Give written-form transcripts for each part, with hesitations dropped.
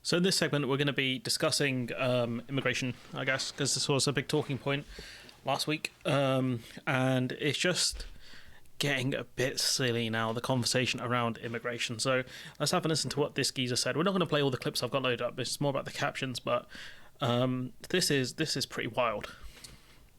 So in this segment, we're going to be discussing immigration, I guess, because this was a big talking point last week. And it's just getting a bit silly now, the conversation around immigration. So let's have a listen to what this geezer said. We're not going to play all the clips I've got loaded up. It's more about the captions, but this is pretty wild.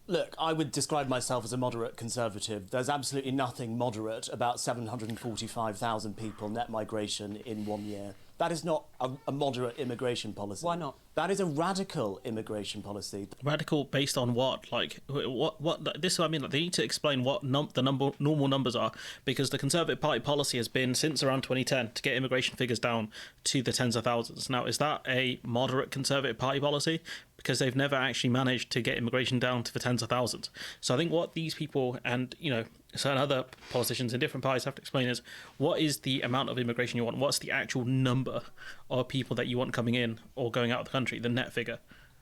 Look, I would describe myself as a moderate conservative. There's absolutely nothing moderate about 745,000 people net migration in 1 year. That is not a moderate immigration policy. Why not? That is a radical immigration policy. Radical based on what? Like, what? This is what I mean. Like, they need to explain what the normal numbers are, because the Conservative Party policy has been since around 2010 to get immigration figures down to the tens of thousands. Now, is that a moderate Conservative Party policy? Because they've never actually managed to get immigration down to the tens of thousands. So I think what these people and, you know, certain other politicians in different parties have to explain is, what is the amount of immigration you want? What's the actual number of people that you want coming in or going out of the country, the net figure?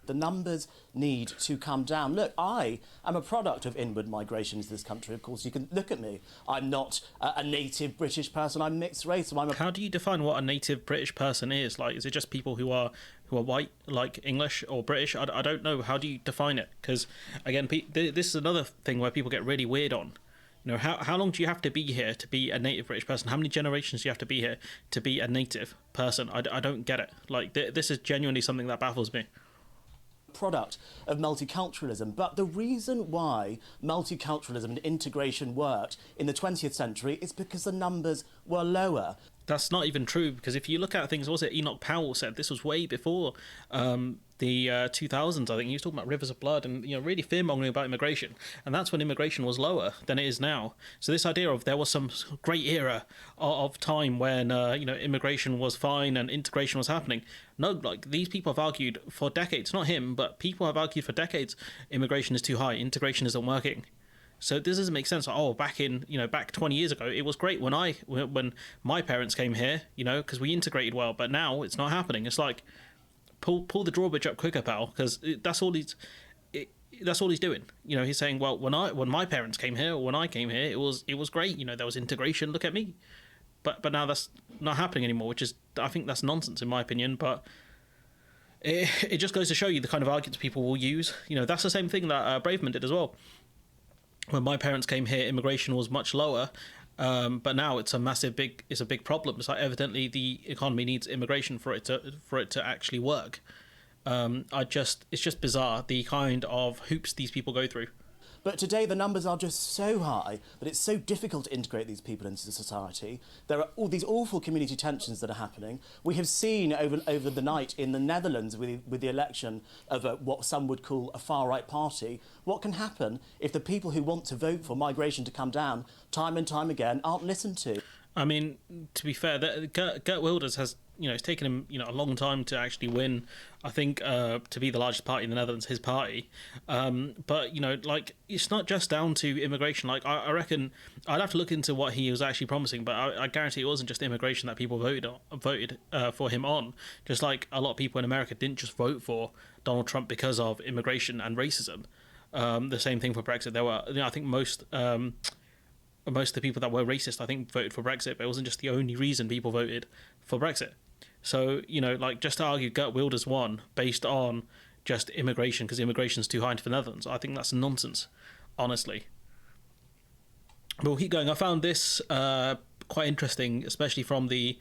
The numbers need to come down. Look, I am a product of inward migration to this country. Of course, you can look at me. I'm not a native British person. I'm mixed race. So How do you define what a native British person is? Like, is it just people who are white, like English or British? I don't know. How do you define it? Because, again, this is another thing where people get really weird on. You know, how long do you have to be here to be a native British person? How many generations do you have to be here to be a native person? I don't get it. Like, this is genuinely something that baffles me. Product of multiculturalism. But the reason why multiculturalism and integration worked in the 20th century is because the numbers were lower. That's not even true, because if you look at things, what was it Enoch Powell said? This was way before the 2000s. I think he was talking about rivers of blood and, you know, really fear-mongering about immigration. And that's when immigration was lower than it is now. So this idea of there was some great era of time when, you know, immigration was fine and integration was happening. No, like, these people have argued for decades, not him, but people have argued for decades, immigration is too high, integration isn't working. So this doesn't make sense. Oh, back 20 years ago, it was great when my parents came here, you know, because we integrated well. But now it's not happening. It's like, pull the drawbridge up quicker, pal, because that's all he's doing. You know, he's saying, well, when my parents came here, or when I came here, it was great. You know, there was integration. Look at me. But now that's not happening anymore, which is, I think that's nonsense in my opinion. But it just goes to show you the kind of arguments people will use. You know, that's the same thing that Braverman did as well. When my parents came here, immigration was much lower, but now it's a big problem. It's like, evidently the economy needs immigration for it to actually work. It's just bizarre, the kind of hoops these people go through. But today the numbers are just so high that it's so difficult to integrate these people into society. There are all these awful community tensions that are happening. We have seen over the night in the Netherlands with the election of what some would call a far-right party, what can happen if the people who want to vote for migration to come down time and time again aren't listened to. I mean, to be fair, Geert Wilders has, you know, it's taken him, you know, a long time to actually win. I think to be the largest party in the Netherlands, his party. But, you know, like, it's not just down to immigration. Like, I reckon I'd have to look into what he was actually promising, but I guarantee it wasn't just immigration that people voted for him on. Just like a lot of people in America didn't just vote for Donald Trump because of immigration and racism. The same thing for Brexit. There were, you know, I think most of the people that were racist, I think, voted for Brexit, but it wasn't just the only reason people voted for Brexit. So, you know, like, just to argue Geert Wilders won based on just immigration because immigration's too high for the Netherlands, I think that's nonsense, honestly. But we'll keep going. I found this quite interesting, especially from the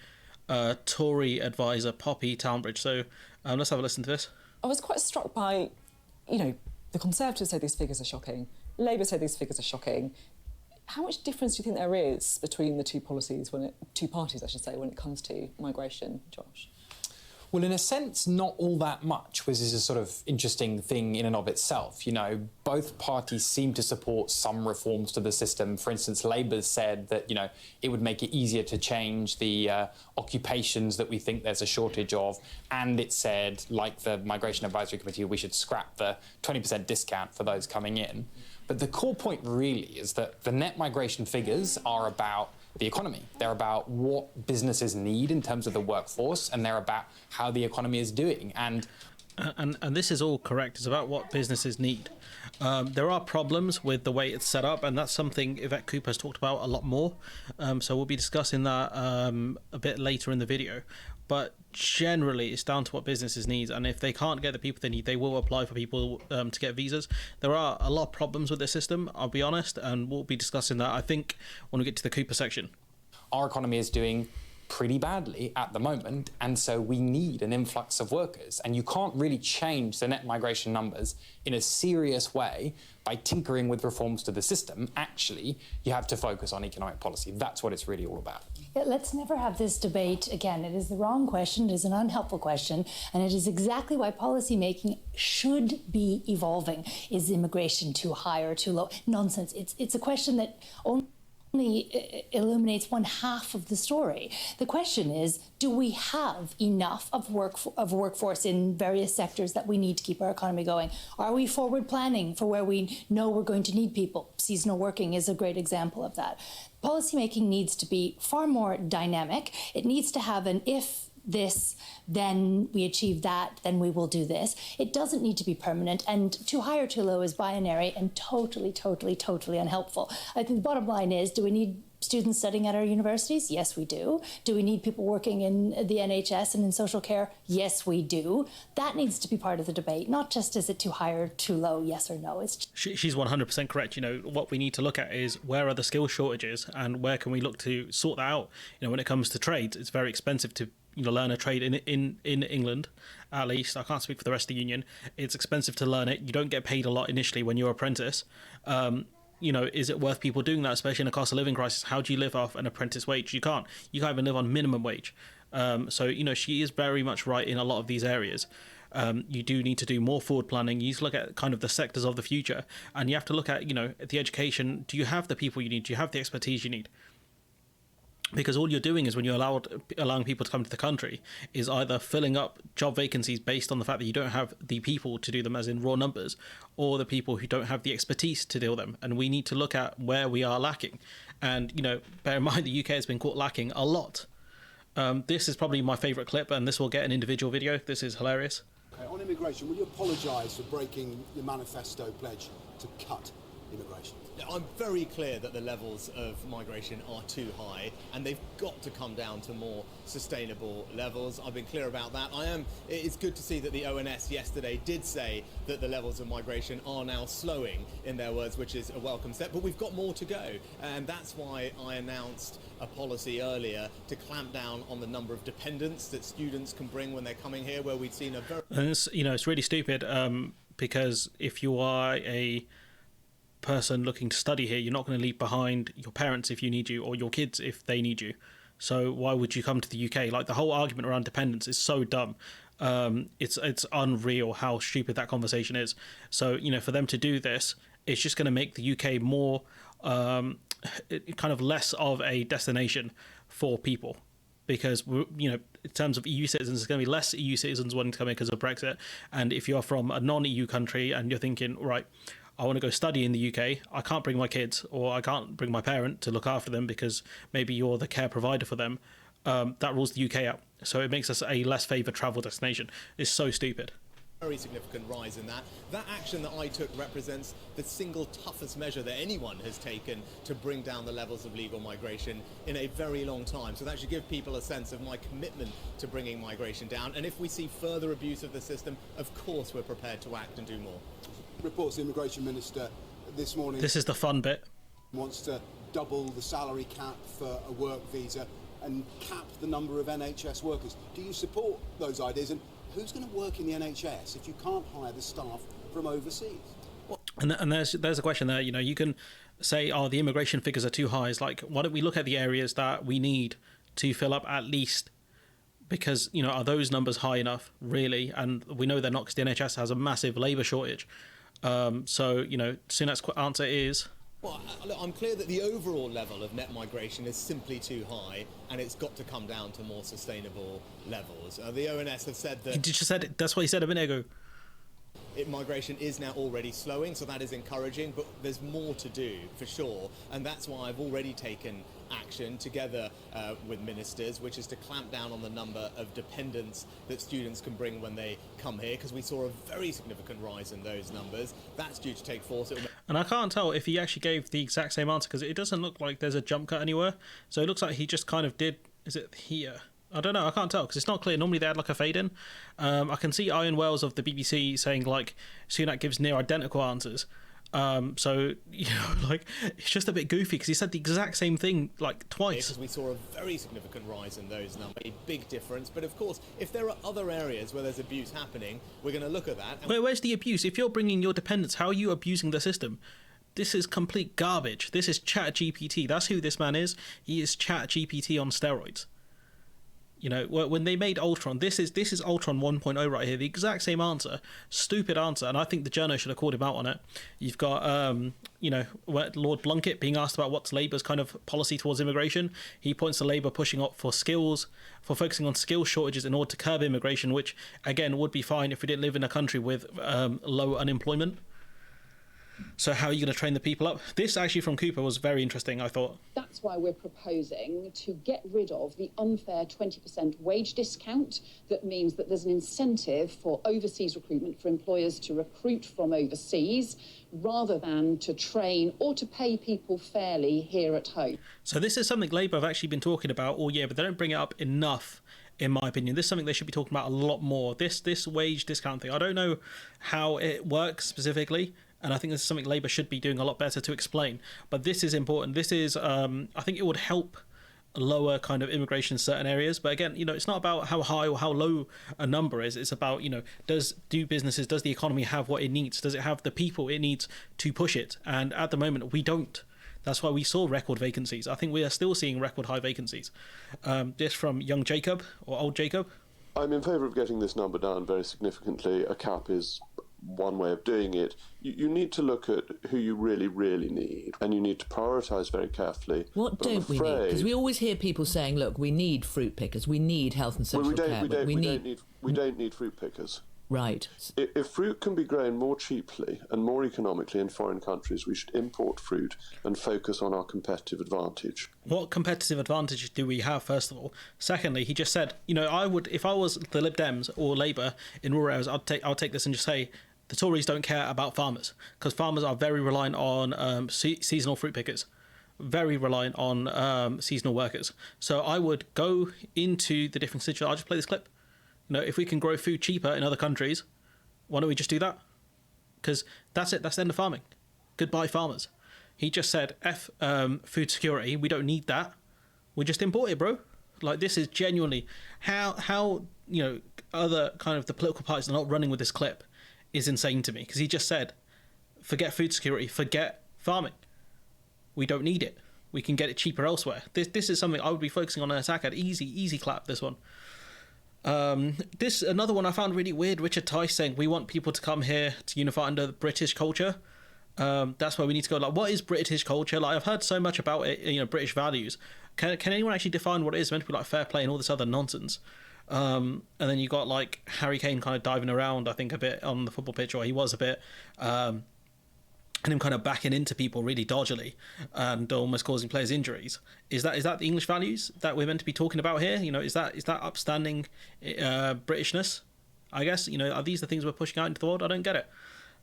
Tory advisor, Poppy Townbridge. So let's have a listen to this. I was quite struck by, you know, the Conservatives say these figures are shocking, Labour say these figures are shocking. How much difference do you think there is between the two parties, when it comes to migration, Josh? Well, in a sense, not all that much, which is a sort of interesting thing in and of itself. You know, both parties seem to support some reforms to the system. For instance, Labour said that, you know, it would make it easier to change the occupations that we think there's a shortage of. And it said, like the Migration Advisory Committee, we should scrap the 20% discount for those coming in. But the core point really is that the net migration figures are about the economy. They're about what businesses need in terms of the workforce, and they're about how the economy is doing. And this is all correct. It's about what businesses need. There are problems with the way it's set up, and that's something Yvette Cooper has talked about a lot more. So we'll be discussing that a bit later in the video. But generally it's down to what businesses need, and if they can't get the people they need, they will apply for people to get visas. There are a lot of problems with the system, I'll be honest, and we'll be discussing that, I think, when we get to the Cooper section. Our economy is doing pretty badly at the moment, and so we need an influx of workers, and you can't really change the net migration numbers in a serious way by tinkering with reforms to the system. Actually, you have to focus on economic policy. That's what it's really all about. Yeah, let's never have this debate again. It is the wrong question, it is an unhelpful question, and it is exactly why policy making should be evolving. Is immigration too high or too low? Nonsense. It's a question that only illuminates one half of the story. The question is, do we have enough of workforce in various sectors that we need to keep our economy going? Are we forward planning for where we know we're going to need people? Seasonal working is a great example of that. Policymaking needs to be far more dynamic. It needs to have an if this, then we achieve that, then we will do this. It doesn't need to be permanent, and too high or too low is binary and totally unhelpful. I think the bottom line is, do we need students studying at our universities? Yes, we do. Do we need people working in the NHS and in social care? Yes, we do. That needs to be part of the debate, not just is it too high or too low, yes or no. She's 100% correct. You know, what we need to look at is where are the skill shortages and where can we look to sort that out. You know, when it comes to trades, it's very expensive to learn a trade in England, at least. I can't speak for the rest of the union. It's expensive to learn it. You don't get paid a lot initially when you're an apprentice. Is it worth people doing that, especially in a cost of living crisis? How do you live off an apprentice wage? You can't even live on minimum wage. She is very much right in a lot of these areas. You do need to do more forward planning. You need to look at kind of the sectors of the future, and you have to look at, the education. Do you have the people you need? Do you have the expertise you need? Because all you're doing is, when you're allowing people to come to the country, is either filling up job vacancies based on the fact that you don't have the people to do them, as in raw numbers, or the people who don't have the expertise to deal them. And we need to look at where we are lacking. And, bear in mind, the UK has been caught lacking a lot. This is probably my favourite clip, and this will get an individual video. This is hilarious. Okay, on immigration, will you apologise for breaking your manifesto pledge to cut immigration? I'm very clear that the levels of migration are too high, and they've got to come down to more sustainable levels. I've been clear about that. It's good to see that the ONS yesterday did say that the levels of migration are now slowing, in their words, which is a welcome step, but we've got more to go. And that's why I announced a policy earlier to clamp down on the number of dependents that students can bring when they're coming here, where we've seen a very... And it's really stupid, because if you are a person looking to study here, you're not going to leave behind your parents if you need you, or your kids if they need you. So why would you come to the UK? Like, the whole argument around dependence is so dumb. It's unreal how stupid that conversation is. So for them to do this, it's just going to make the UK more kind of less of a destination for people, because in terms of EU citizens, there's going to be less EU citizens wanting to come in because of Brexit. And if you're from a non-EU country and you're thinking, right, I want to go study in the UK, I can't bring my kids, or I can't bring my parent to look after them because maybe you're the care provider for them, that rules the UK out. So it makes us a less favoured travel destination. It's so stupid. Very significant rise in that. That action that I took represents the single toughest measure that anyone has taken to bring down the levels of legal migration in a very long time. So that should give people a sense of my commitment to bringing migration down. And if we see further abuse of the system, of course we're prepared to act and do more. Reports the Immigration Minister this morning... This is the fun bit. ...wants to double the salary cap for a work visa and cap the number of NHS workers. Do you support those ideas? And who's going to work in the NHS if you can't hire the staff from overseas? And there's a question there. You can say, the immigration figures are too high. It's like, why don't we look at the areas that we need to fill up at least? Because, are those numbers high enough, really? And we know they're not, because the NHS has a massive labour shortage. Sunak's answer is... Well, I'm clear that the overall level of net migration is simply too high, and it's got to come down to more sustainable levels. The ONS have said that... He just said it. That's what he said a minute ago. Migration is now already slowing, so that is encouraging, but there's more to do, for sure. And that's why I've already taken action together with ministers, which is to clamp down on the number of dependents that students can bring when they come here, because we saw a very significant rise in those numbers. That's due to take force. And I can't tell if he actually gave the exact same answer, because it doesn't look like there's a jump cut anywhere. So it looks like he just kind of did... Is it here? I don't know. I can't tell because it's not clear. Normally they had like a fade in. I can see Ian Wells of the BBC saying like Sunak gives near identical answers. So, you know, like, it's just a bit goofy because he said the exact same thing like twice. Because we saw a very significant rise in those numbers, a big difference. But of course, if there are other areas where there's abuse happening, we're going to look at that. Where's the abuse? If you're bringing your dependents, how are you abusing the system? This is complete garbage. This is ChatGPT. That's who this man is. He is ChatGPT on steroids. You know, when they made Ultron, this is Ultron 1.0 right here. The exact same answer, stupid answer, and I think the journo should have called him out on it. You've got, you know, Lord Blunkett being asked about what's Labour's kind of policy towards immigration. He points to Labour pushing up for skills, for focusing on skill shortages in order to curb immigration, which again would be fine if we didn't live in a country with low unemployment. So how are you going to train the people up? This actually from Cooper was very interesting, I thought. That's why we're proposing to get rid of the unfair 20% wage discount. That means that there's an incentive for overseas recruitment for employers to recruit from overseas rather than to train or to pay people fairly here at home. So this is something Labour have actually been talking about all year, but they don't bring it up enough, in my opinion. This is something they should be talking about a lot more. This wage discount thing, I don't know how it works specifically, and I think this is something Labour should be doing a lot better to explain. But this is important. This is, I think it would help lower kind of immigration in certain areas. But again, you know, it's not about how high or how low a number is. It's about, you know, does the economy have what it needs? Does it have the people it needs to push it? And at the moment, we don't. That's why we saw record vacancies. I think we are still seeing record high vacancies. This from young Jacob or old Jacob. I'm in favour of getting this number down very significantly. A cap is one way of doing it. You need to look at who you really, really need, and you need to prioritise very carefully. What don't we need? Because we always hear people saying, "Look, we need fruit pickers. We need health and social care." We don't need fruit pickers. Right. If fruit can be grown more cheaply and more economically in foreign countries, we should import fruit and focus on our competitive advantage. What competitive advantage do we have, first of all? Secondly, he just said, you know, I would, if I was the Lib Dems or Labour in rural areas, I'll take this and just say, the Tories don't care about farmers, because farmers are very reliant on seasonal fruit pickers, very reliant on seasonal workers. So I would go into the different situations. I'll just play this clip. You know, if we can grow food cheaper in other countries, why don't we just do that? Because that's it. That's the end of farming. Goodbye, farmers. He just said, F food security. We don't need that. We just import it, bro. Like, this is genuinely how you know, other kind of the political parties are not running with this clip is insane to me. Because he just said, forget food security, forget farming. We don't need it. We can get it cheaper elsewhere. This is something I would be focusing on an attack at. Easy clap, this one. This another one I found really weird. Richard Tice saying we want people to come here to unify under the British culture. That's where we need to go. Like, what is British culture? Like, I've heard so much about it, you know, British values. Can anyone actually define what it is? It's meant to be like fair play and all this other nonsense. And then you got like Harry Kane kind of diving around, I think, a bit on the football pitch, or he was a bit, and him kind of backing into people really dodgily and almost causing players injuries. Is that the English values that we're meant to be talking about here? You know, is that upstanding Britishness? I guess, you know, are these the things we're pushing out into the world? I don't get it.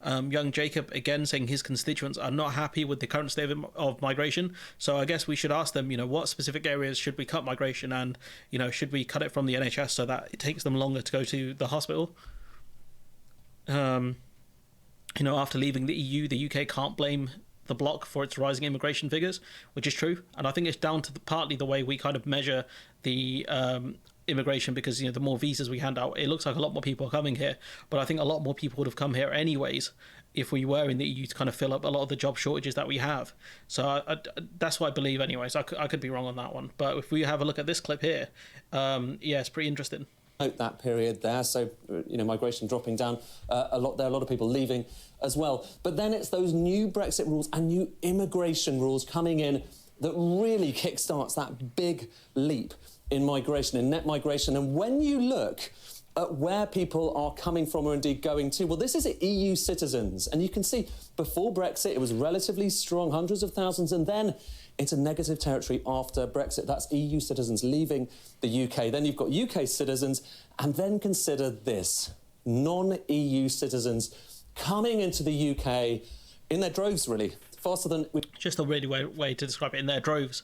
Young Jacob again saying his constituents are not happy with the current state of migration. So I guess we should ask them, you know, what specific areas should we cut migration, and, you know, should we cut it from the NHS so that it takes them longer to go to the hospital? You know, after leaving the EU, the UK can't blame the bloc for its rising immigration figures, which is true. And I think it's down to partly the way we kind of measure the immigration, because, you know, the more visas we hand out, it looks like a lot more people are coming here. But I think a lot more people would have come here anyways if we were in the EU to kind of fill up a lot of the job shortages that we have. So that's what I believe anyways. I could be wrong on that one. But if we have a look at this clip here, yeah, it's pretty interesting. Note that period there, so, you know, migration dropping down a lot there, a lot of people leaving as well. But then it's those new Brexit rules and new immigration rules coming in that really kickstarts that big leap in migration, in net migration. And when you look at where people are coming from or indeed going to, well, this is EU citizens. And you can see before Brexit, it was relatively strong, hundreds of thousands, and then into negative territory after Brexit. That's EU citizens leaving the UK. Then you've got UK citizens, and then consider this, non-EU citizens coming into the UK in their droves, really, faster than... Just a really way to describe it, in their droves.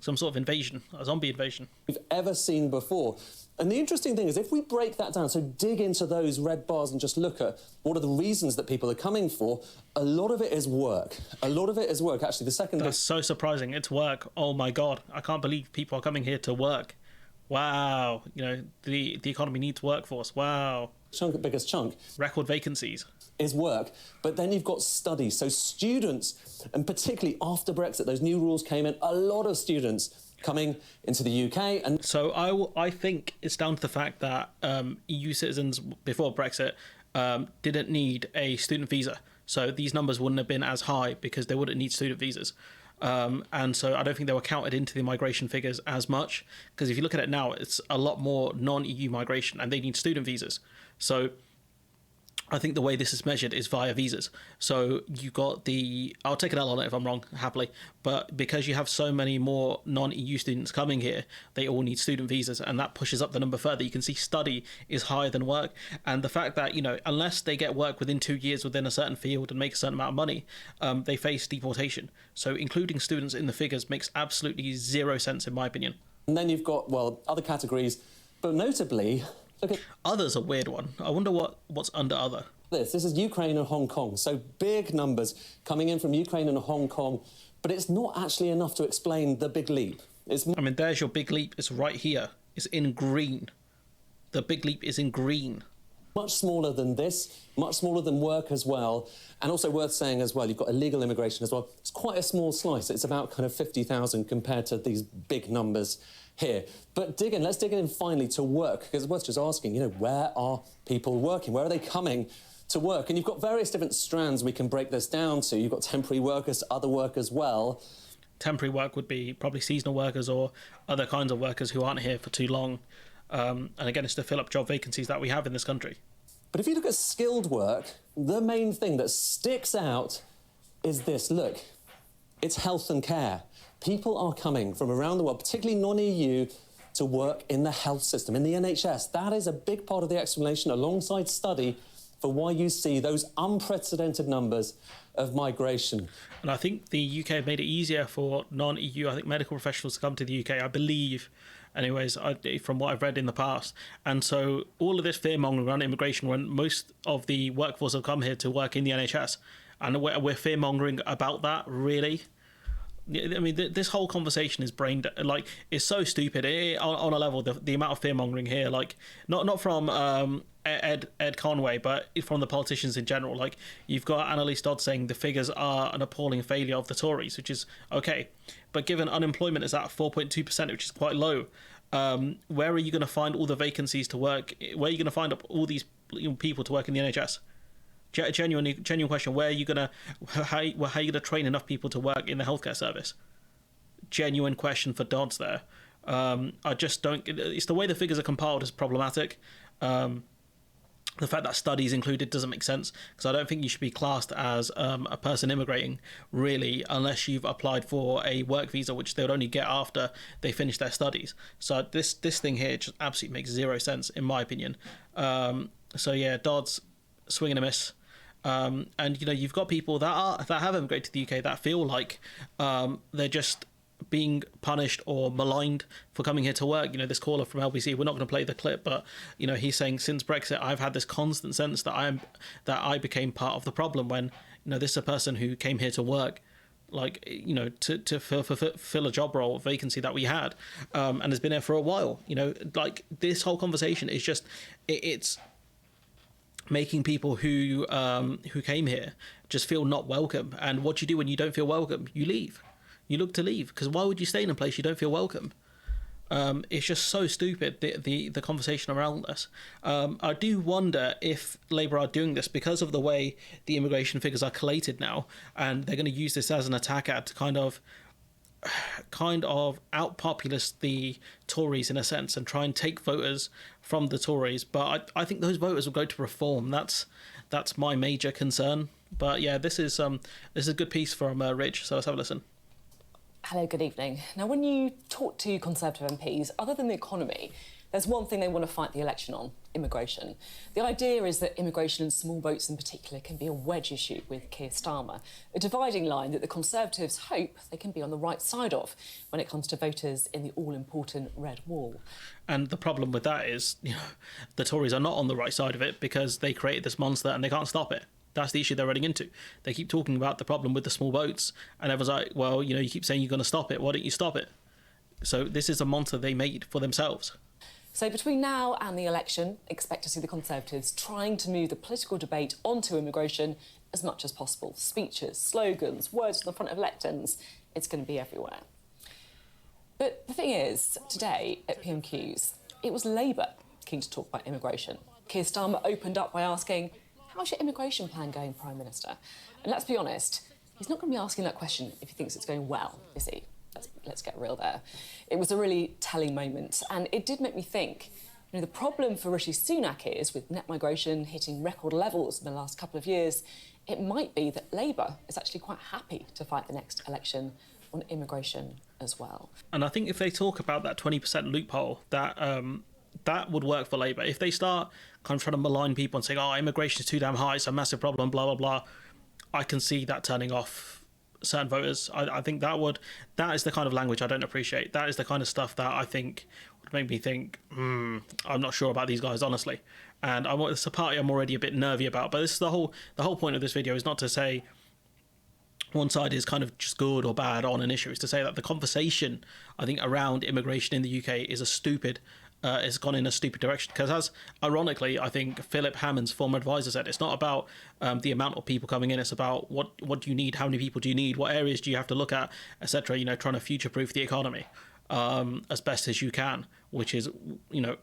some sort of invasion, a zombie invasion. We've ever seen before. And the interesting thing is, if we break that down, so dig into those red bars and just look at what are the reasons that people are coming for, a lot of it is work. A lot of it is work. Actually, the second... That's so surprising. It's work. Oh, my God. I can't believe people are coming here to work. Wow. You know, the economy needs workforce. Wow. Biggest chunk. Record vacancies. Is work. But then you've got studies. So students, and particularly after Brexit, those new rules came in, a lot of students coming into the UK. And so I think it's down to the fact that EU citizens before Brexit didn't need a student visa. So these numbers wouldn't have been as high because they wouldn't need student visas. And so I don't think they were counted into the migration figures as much, because if you look at it now, it's a lot more non-EU migration and they need student visas. So I think the way this is measured is via visas. So you got I'll take an L on it if I'm wrong, happily, but because you have so many more non-EU students coming here, they all need student visas, and that pushes up the number further. You can see study is higher than work, and the fact that, you know, unless they get work within 2 years within a certain field and make a certain amount of money, they face deportation. So including students in the figures makes absolutely zero sense in my opinion. And then you've got, well, other categories, but notably... Look at other's a weird one. I wonder what's under other. This is Ukraine and Hong Kong. So big numbers coming in from Ukraine and Hong Kong, but it's not actually enough to explain the big leap. I mean, there's your big leap. It's right here. It's in green. The big leap is in green. Much smaller than this, much smaller than work as well. And also worth saying as well, you've got illegal immigration as well. It's quite a small slice. It's about kind of 50,000 compared to these big numbers here. But let's dig in finally to work, because it's worth just asking, you know, where are people working? Where are they coming to work? And you've got various different strands we can break this down to. You've got temporary workers, other work as well. Temporary work would be probably seasonal workers or other kinds of workers who aren't here for too long. And again, it's to fill up job vacancies that we have in this country. But if you look at skilled work, the main thing that sticks out is this. Look, it's health and care. People are coming from around the world, particularly non-EU, to work in the health system, in the NHS. That is a big part of the explanation, alongside study, for why you see those unprecedented numbers of migration. And I think the UK made it easier for non-EU, I think, medical professionals to come to the UK, I believe, anyways, from what I've read in the past. And so all of this fear-mongering around immigration, when most of the workforce have come here to work in the NHS, and we're fear-mongering about that, really? I mean, this whole conversation is it's so stupid on a level. The amount of fear mongering here, like not from Ed Conway, but from the politicians in general. Like, you've got Annalise Dodd saying the figures are an appalling failure of the Tories, which is okay, but given unemployment is at 4.2%, which is quite low, where are you going to find all the vacancies to work? Where are you going to find all these people to work in the NHS? Genuine question. How are you gonna train enough people to work in the healthcare service? Genuine question for Dodds there. I just don't. It's the way the figures are compiled is problematic. The fact that studies included doesn't make sense, because I don't think you should be classed as a person immigrating, really, unless you've applied for a work visa, which they would only get after they finish their studies. So this thing here just absolutely makes zero sense in my opinion. So yeah, Dodds, swing and a miss. And you've got people that have immigrated to the UK that feel like they're just being punished or maligned for coming here to work. This caller from LBC, we're not going to play the clip, but he's saying, since Brexit, I've had this constant sense that I became part of the problem, when this is a person who came here to work, to fill a job role, vacancy that we had, and has been here for a while. This whole conversation is just it's making people who came here just feel not welcome. And what you do when you don't feel welcome, you leave. You look to leave, because why would you stay in a place you don't feel welcome? It's just so stupid, the conversation around this. I do wonder if Labour are doing this because of the way the immigration figures are collated now, and they're going to use this as an attack ad to kind of outpopulate the Tories in a sense, and try and take voters from the Tories. But I think those voters will go to Reform. That's my major concern. But yeah, this is a good piece from Rich, so let's have a listen. Hello, good evening. Now, when you talk to Conservative MPs, other than the economy, There's one thing they want to fight the election on: immigration. The idea is that immigration and small votes in particular can be a wedge issue with Keir Starmer, a dividing line that the Conservatives hope they can be on the right side of when it comes to voters in the all-important red wall. And the problem with that is, the Tories are not on the right side of it because they created this monster and they can't stop it. That's the issue they're running into. They keep talking about the problem with the small votes, and everyone's like, well, you keep saying you're going to stop it. Why don't you stop it? So this is a monster they made for themselves. So between now and the election, expect to see the Conservatives trying to move the political debate onto immigration as much as possible. Speeches, slogans, words on the front of lecterns. It's going to be everywhere. But the thing is, today at PMQs, it was Labour keen to talk about immigration. Keir Starmer opened up by asking, how's your immigration plan going, Prime Minister? And let's be honest, he's not going to be asking that question if he thinks it's going well, is he? Let's get real there. It was a really telling moment, and it did make me think, the problem for Rishi Sunak is, with net migration hitting record levels in the last couple of years, it might be that Labour is actually quite happy to fight the next election on immigration as well. And I think if they talk about that 20% loophole, that would work for Labour. If they start kind of trying to malign people and saying, immigration is too damn high, it's a massive problem, blah, blah, blah, I can see that turning off certain voters. I think that is the kind of language I don't appreciate. That is the kind of stuff that I think would make me think, I'm not sure about these guys, honestly. And it's a party I'm already a bit nervy about. But this is the whole point of this video is not to say one side is kind of just good or bad on an issue. It's to say that the conversation, I think, around immigration in the UK is it's gone in a stupid direction. Because as, ironically, I think Philip Hammond's former advisor said, it's not about the amount of people coming in, it's about what do you need, how many people do you need, what areas do you have to look at, etc., trying to future-proof the economy as best as you can, which is,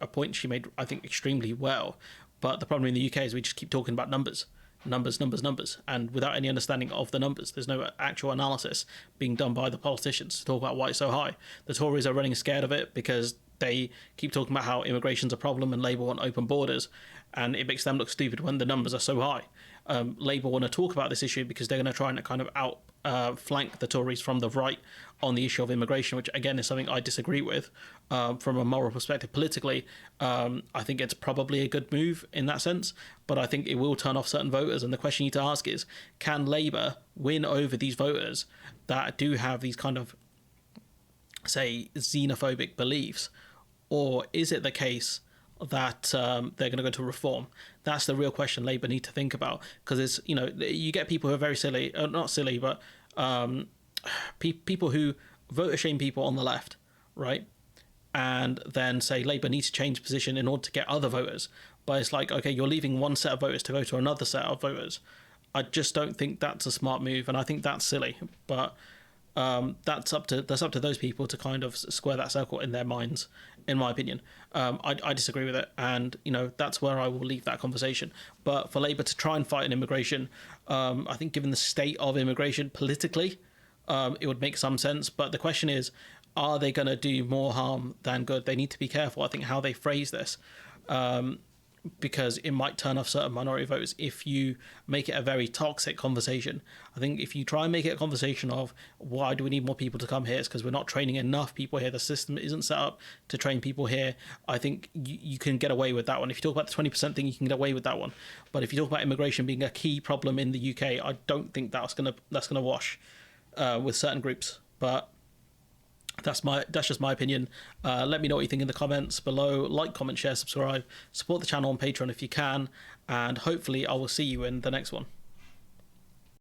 a point she made, I think, extremely well. But the problem in the UK is we just keep talking about numbers, and without any understanding of the numbers. There's no actual analysis being done by the politicians to talk about why it's so high. The Tories are running scared of it because they keep talking about how immigration's a problem and Labour want open borders, and it makes them look stupid when the numbers are so high. Labour want to talk about this issue because they're going to try and kind of flank the Tories from the right on the issue of immigration, which again is something I disagree with from a moral perspective. Politically, I think it's probably a good move in that sense, but I think it will turn off certain voters. And the question you need to ask is, can Labour win over these voters that do have these kind of, say, xenophobic beliefs? Or is it the case that they're going to go to reform? That's the real question Labour need to think about, because it's, you get people who are very silly, not silly, but people who voter shame people on the left, right? And then say Labour needs to change position in order to get other voters. But it's like, okay, you're leaving one set of voters to go to another set of voters. I just don't think that's a smart move, and I think that's silly. But that's up to those people to kind of square that circle in their minds, in my opinion. I disagree with it, and that's where I will leave that conversation. But for Labour to try and fight an immigration, I think given the state of immigration politically, it would make some sense. But the question is, are they going to do more harm than good? They need to be careful, I think, how they phrase this. Because it might turn off certain minority voters if you make it a very toxic conversation. I think if you try and make it a conversation of why do we need more people to come here, it's because we're not training enough people here, the system isn't set up to train people here, I think you can get away with that one. If you talk about the 20% thing, you can get away with that one. But if you talk about immigration being a key problem in the UK, I don't think that's gonna wash with certain groups. But that's just my opinion. Let me know what you think in the comments below. Like, comment, share, subscribe. Support the channel on Patreon if you can. And hopefully I will see you in the next one.